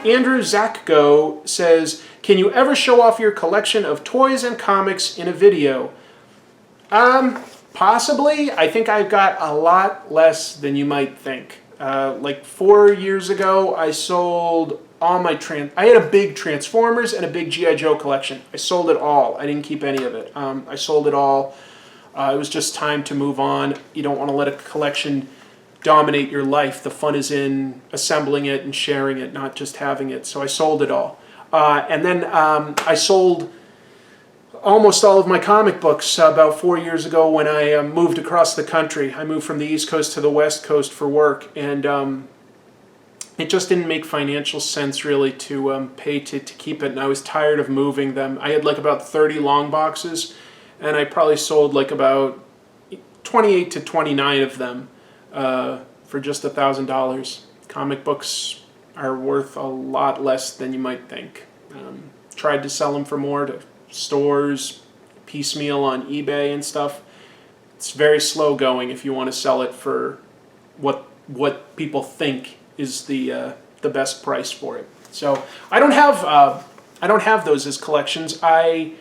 Andrew Zakgo says, can you ever show off your collection of toys and comics in a video? Possibly. I think I've got a lot less than you might think. Like 4 years ago, I sold all my I had a big Transformers and a big G.I. Joe collection. I sold it all. I didn't keep any of it. I sold it all. It was just time to move on. You don't want to let a collection dominate your life. The fun is in assembling it and sharing it, not just having it. So I sold it all. And then I sold almost all of my comic books about 4 years ago when I moved across the country. I moved from the East Coast to the West Coast for work, and it just didn't make financial sense really to pay to keep it, and I was tired of moving them. I had like about 30 long boxes, and I probably sold like about 28 to 29 of them for just $1,000. Comic books are worth a lot less than you might think. Tried to sell them for more to stores, piecemeal on eBay and stuff. It's very slow going if you want to sell it for what people think is the best price for it. So I don't have those as collections. I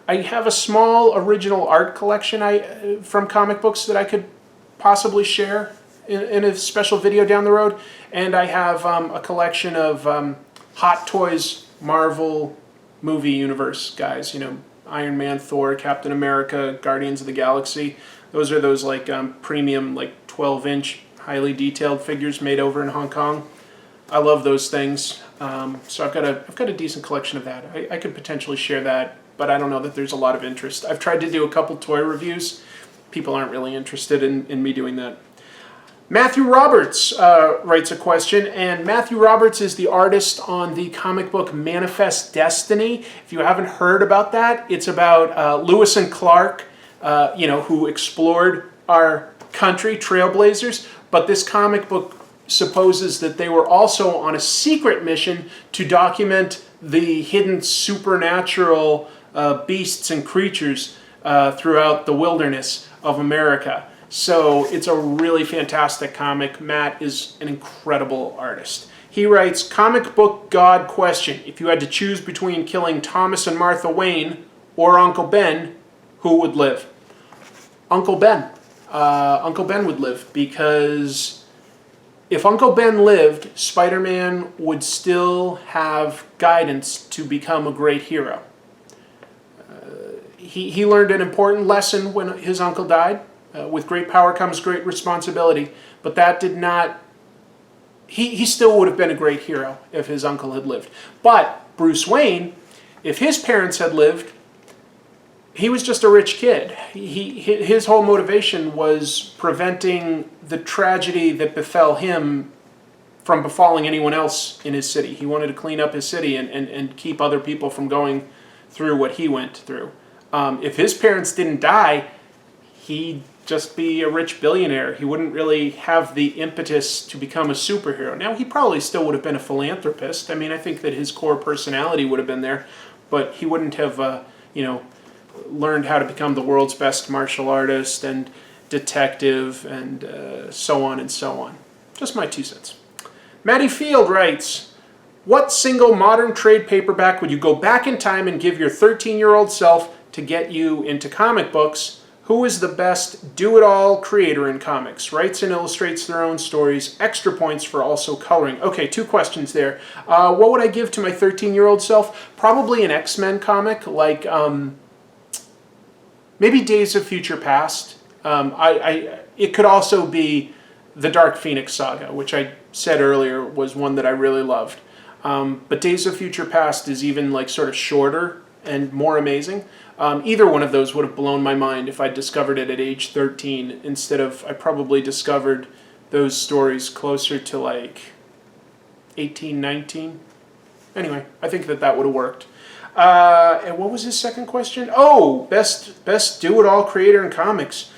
have a small original art collection from comic books that I could possibly share in a special video down the road, and I have a collection of Hot Toys Marvel movie universe guys, you know, Iron Man, Thor, Captain America, Guardians of the Galaxy. Those are those like premium, like 12-inch, highly detailed figures made over in Hong Kong. I love those things. So I've got a decent collection of that. I could potentially share that, but I don't know that there's a lot of interest. I've tried to do a couple toy reviews. People aren't really interested in me doing that. Matthew Roberts writes a question, and Matthew Roberts is the artist on the comic book Manifest Destiny. If you haven't heard about that, it's about Lewis and Clark, who explored our country, trailblazers, but this comic book supposes that they were also on a secret mission to document the hidden supernatural beasts and creatures throughout the wilderness of America. So it's a really fantastic comic. Matt is an incredible artist. He writes, comic book god question. If you had to choose between killing Thomas and Martha Wayne or Uncle Ben, who would live? Uncle Ben. Uncle Ben would live, because if Uncle Ben lived, Spider-Man would still have guidance to become a great hero. He learned an important lesson when his uncle died. With great power comes great responsibility, but that did not... He still would have been a great hero if his uncle had lived. But Bruce Wayne, if his parents had lived, he was just a rich kid. His whole motivation was preventing the tragedy that befell him from befalling anyone else in his city. He wanted to clean up his city and keep other people from going through what he went through. If his parents didn't die, he'd just be a rich billionaire. He wouldn't really have the impetus to become a superhero. Now, he probably still would have been a philanthropist. I mean, I think that his core personality would have been there, but he wouldn't have, learned how to become the world's best martial artist and detective and so on and so on. Just my 2 cents. Matty Field writes, what single modern trade paperback would you go back in time and give your 13-year-old self to get you into comic books? Who is the best do-it-all creator in comics? Writes and illustrates their own stories. Extra points for also coloring. Okay, 2 questions there. What would I give to my 13-year-old self? Probably an X-Men comic, like maybe Days of Future Past. It could also be the Dark Phoenix Saga, which I said earlier was one that I really loved. But Days of Future Past is even like sort of shorter and more amazing. Either one of those would have blown my mind if I discovered it at age 13 instead of, I probably discovered those stories closer to like 18, 19. Anyway, I think that would have worked. And what was his second question? Oh, best do-it-all creator in comics.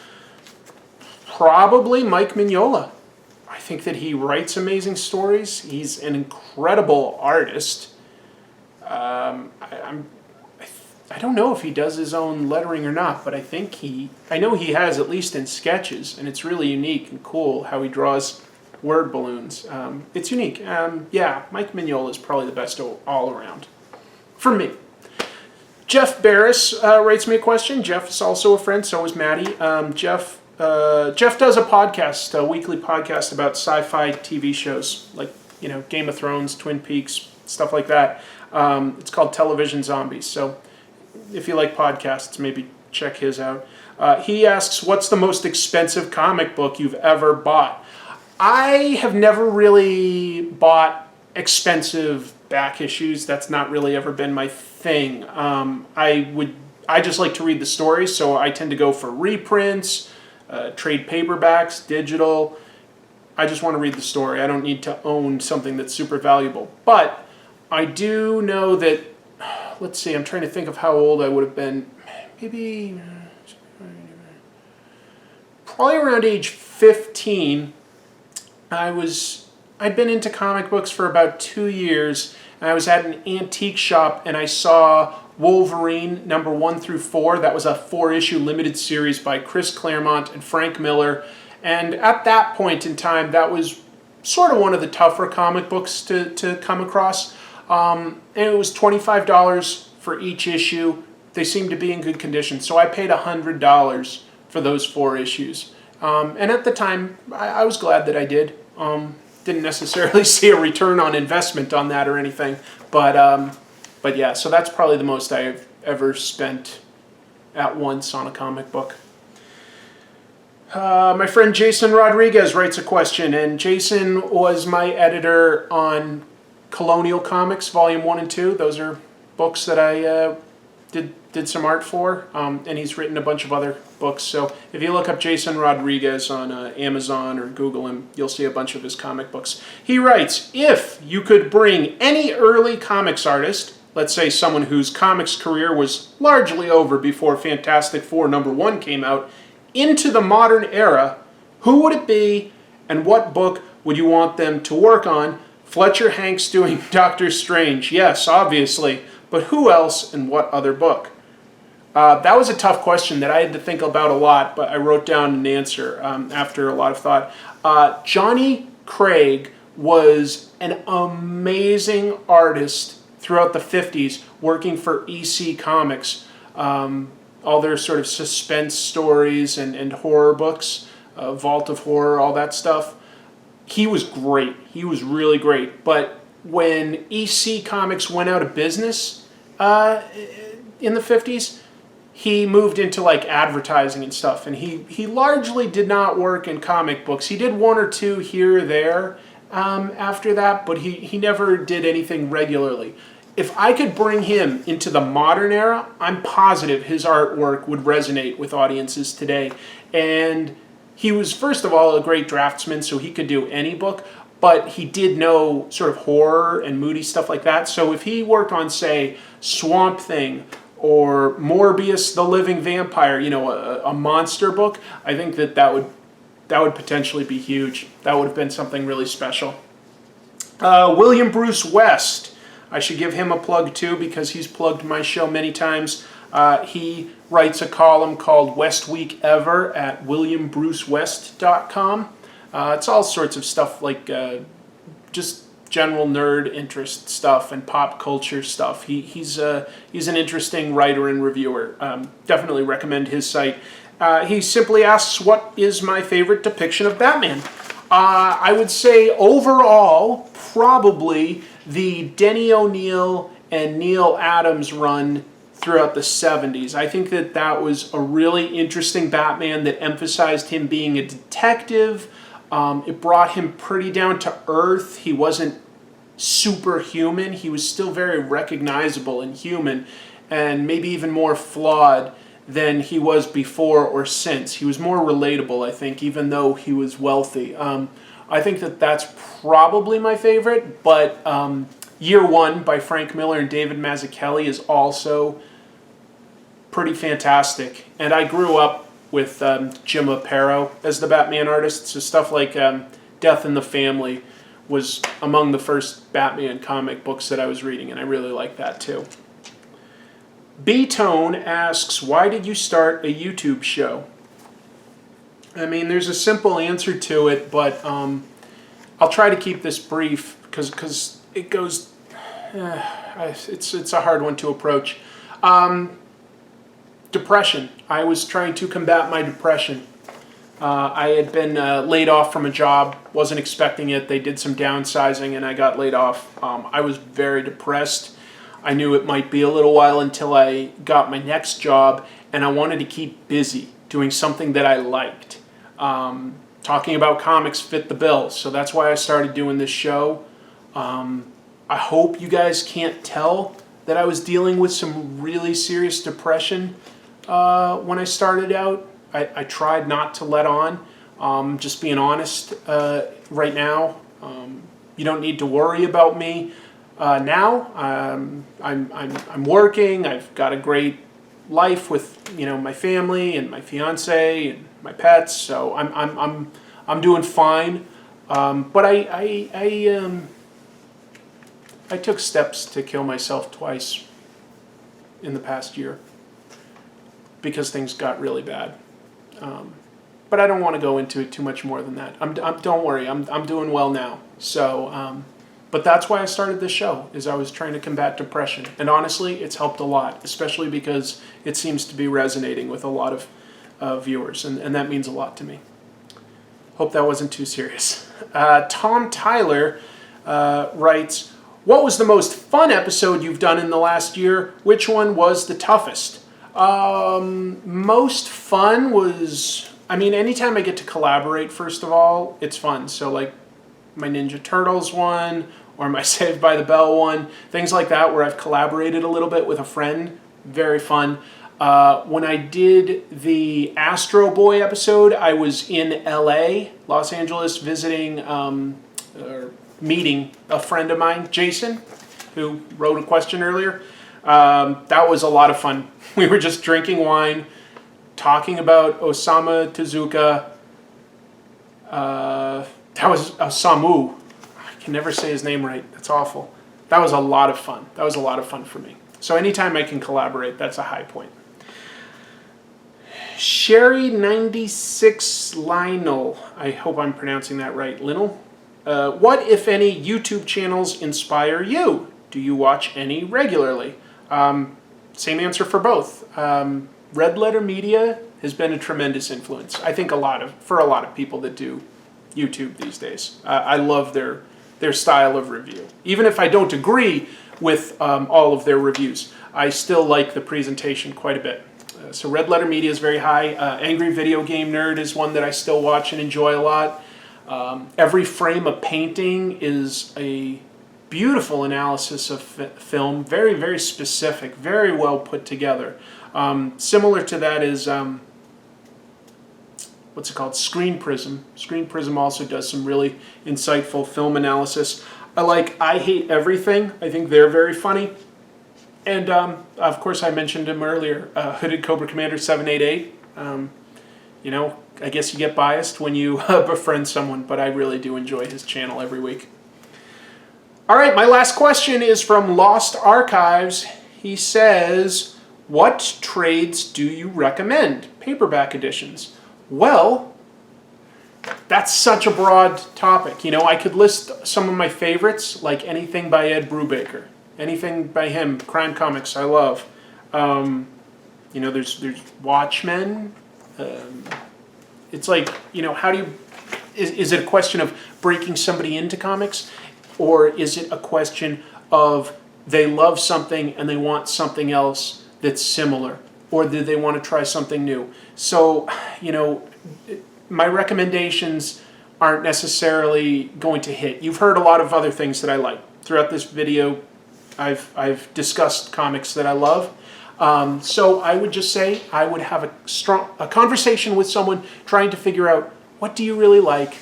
Probably Mike Mignola. I think that he writes amazing stories. He's an incredible artist. I don't know if he does his own lettering or not, but I know he has, at least in sketches, and it's really unique and cool how he draws word balloons. It's unique. Yeah, Mike Mignola is probably the best all around. For me. Jeff Barris writes me a question. Jeff is also a friend, so is Maddie. Jeff does a podcast, a weekly podcast about sci-fi TV shows, like, Game of Thrones, Twin Peaks, stuff like that. It's called Television Zombies. So if you like podcasts, maybe check his out. He asks, what's the most expensive comic book you've ever bought? I have never really bought expensive back issues. That's not really ever been my thing. I just like to read the stories, so I tend to go for reprints, trade paperbacks, digital. I just want to read the story. I don't need to own something that's super valuable. But I do know that, let's see, I'm trying to think of how old I would have been. Maybe, probably around age 15. I'd been into comic books for about 2 years, and I was at an antique shop, and I saw Wolverine number 1 through 4. That was a 4-issue limited series by Chris Claremont and Frank Miller. And at that point in time, that was sort of one of the tougher comic books to come across. And it was $25 for each issue. They seemed to be in good condition. So I paid $100 for those 4 issues. And at the time, I was glad that I did. Didn't necessarily see a return on investment on that or anything. But yeah, so that's probably the most I've ever spent at once on a comic book. My friend Jason Rodriguez writes a question, and Jason was my editor on Colonial Comics, Volume 1 and 2. Those are books that I did some art for, and he's written a bunch of other books. So if you look up Jason Rodriguez on Amazon or Google him, you'll see a bunch of his comic books. He writes, if you could bring any early comics artist, let's say someone whose comics career was largely over before Fantastic Four #1 came out, into the modern era, who would it be and what book would you want them to work on? Fletcher Hanks doing Doctor Strange. Yes, obviously. But who else and what other book? That was a tough question that I had to think about a lot, but I wrote down an answer after a lot of thought. Johnny Craig was an amazing artist throughout the 50s, working for EC Comics. All their sort of suspense stories and horror books, Vault of Horror, all that stuff. He was great. He was really great. But when EC Comics went out of business in the 50s, he moved into like advertising and stuff. And he largely did not work in comic books. He did 1 or 2 here or there after that, but he never did anything regularly. If I could bring him into the modern era, I'm positive his artwork would resonate with audiences today. And he was, first of all, a great draftsman, so he could do any book, but he did know sort of horror and moody stuff like that. So if he worked on, say, Swamp Thing or Morbius the Living Vampire, a monster book, I think that would potentially be huge. That would have been something really special. William Bruce West. I should give him a plug too because he's plugged my show many times. He writes a column called West Week Ever at williambrucewest.com. It's all sorts of stuff like just general nerd interest stuff and pop culture stuff. He's an interesting writer and reviewer. Definitely recommend his site. He simply asks, what is my favorite depiction of Batman? I would say overall, probably the Denny O'Neil and Neil Adams run throughout the 70s. I think that was a really interesting Batman that emphasized him being a detective. It brought him pretty down to earth. He wasn't superhuman. He was still very recognizable and human, and maybe even more flawed than he was before or since. He was more relatable, I think, even though he was wealthy. I think that's probably my favorite, but Year One by Frank Miller and David Mazzucchelli is also pretty fantastic. And I grew up with Jim Aparo as the Batman artist, so stuff like Death in the Family was among the first Batman comic books that I was reading, and I really like that too. B-Tone asks, why did you start a YouTube show? I mean, there's a simple answer to it, but I'll try to keep this brief because it goes. It's a hard one to approach. Depression. I was trying to combat my depression. I had been laid off from a job, wasn't expecting it. They did some downsizing and I got laid off. I was very depressed. I knew it might be a little while until I got my next job, and I wanted to keep busy doing something that I liked. Talking about comics fit the bill, so that's why I started doing this show. I hope you guys can't tell that I was dealing with some really serious depression when I started out. I tried not to let on. Just being honest right now. You don't need to worry about me now. I'm working. I've got a great life with my family and my fiance and my pets. So I'm doing fine. But I took steps to kill myself twice in the past year because things got really bad. But I don't want to go into it too much more than that. Don't worry, I'm doing well now. So, but that's why I started this show, is I was trying to combat depression. And honestly, it's helped a lot, especially because it seems to be resonating with a lot of viewers, and that means a lot to me. Hope that wasn't too serious. Tom Tyler writes, what was the most fun episode you've done in the last year? Which one was the toughest? Most fun was, anytime I get to collaborate, first of all, it's fun. So like my Ninja Turtles one, or my Saved by the Bell one, things like that where I've collaborated a little bit with a friend, very fun. When I did the Astro Boy episode, I was in LA, Los Angeles, visiting, or meeting a friend of mine, Jason, who wrote a question earlier. That was a lot of fun. We were just drinking wine, talking about Osamu Tezuka. That was Osamu. I can never say his name right. That's awful. That was a lot of fun. That was a lot of fun for me. So anytime I can collaborate, that's a high point. Sherry96 Lionel. I hope I'm pronouncing that right. Linel. What, if any, YouTube channels inspire you? Do you watch any regularly? Same answer for both. Red Letter Media has been a tremendous influence. I think for a lot of people that do YouTube these days. I love their style of review. Even if I don't agree with all of their reviews, I still like the presentation quite a bit. So Red Letter Media is very high. Angry Video Game Nerd is one that I still watch and enjoy a lot. Every Frame a Painting is a beautiful analysis of film, very, very specific, very well put together. Similar to that is, what's it called? Screen Prism. Screen Prism also does some really insightful film analysis. I Hate Everything. I think they're very funny. And, of course, I mentioned him earlier, Hooded Cobra Commander 788. I guess you get biased when you befriend someone, but I really do enjoy his channel every week. All right, my last question is from Lost Archives. He says, what trades do you recommend? Paperback editions. Well, that's such a broad topic. I could list some of my favorites, like anything by Ed Brubaker. Anything by him, crime comics, I love. There's Watchmen. It's like, how do you... Is it a question of breaking somebody into comics? Or is it a question of they love something and they want something else that's similar? Or do they want to try something new? So, my recommendations aren't necessarily going to hit. You've heard a lot of other things that I like. Throughout this video, I've discussed comics that I love. So I would just say I would have a conversation with someone trying to figure out, what do you really like?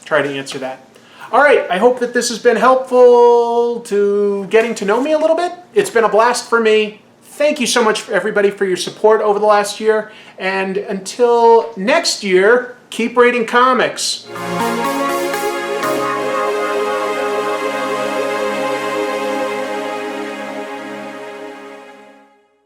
Try to answer that. All right, I hope that this has been helpful to getting to know me a little bit. It's been a blast for me. Thank you so much, everybody, for your support over the last year. And until next year, keep reading comics.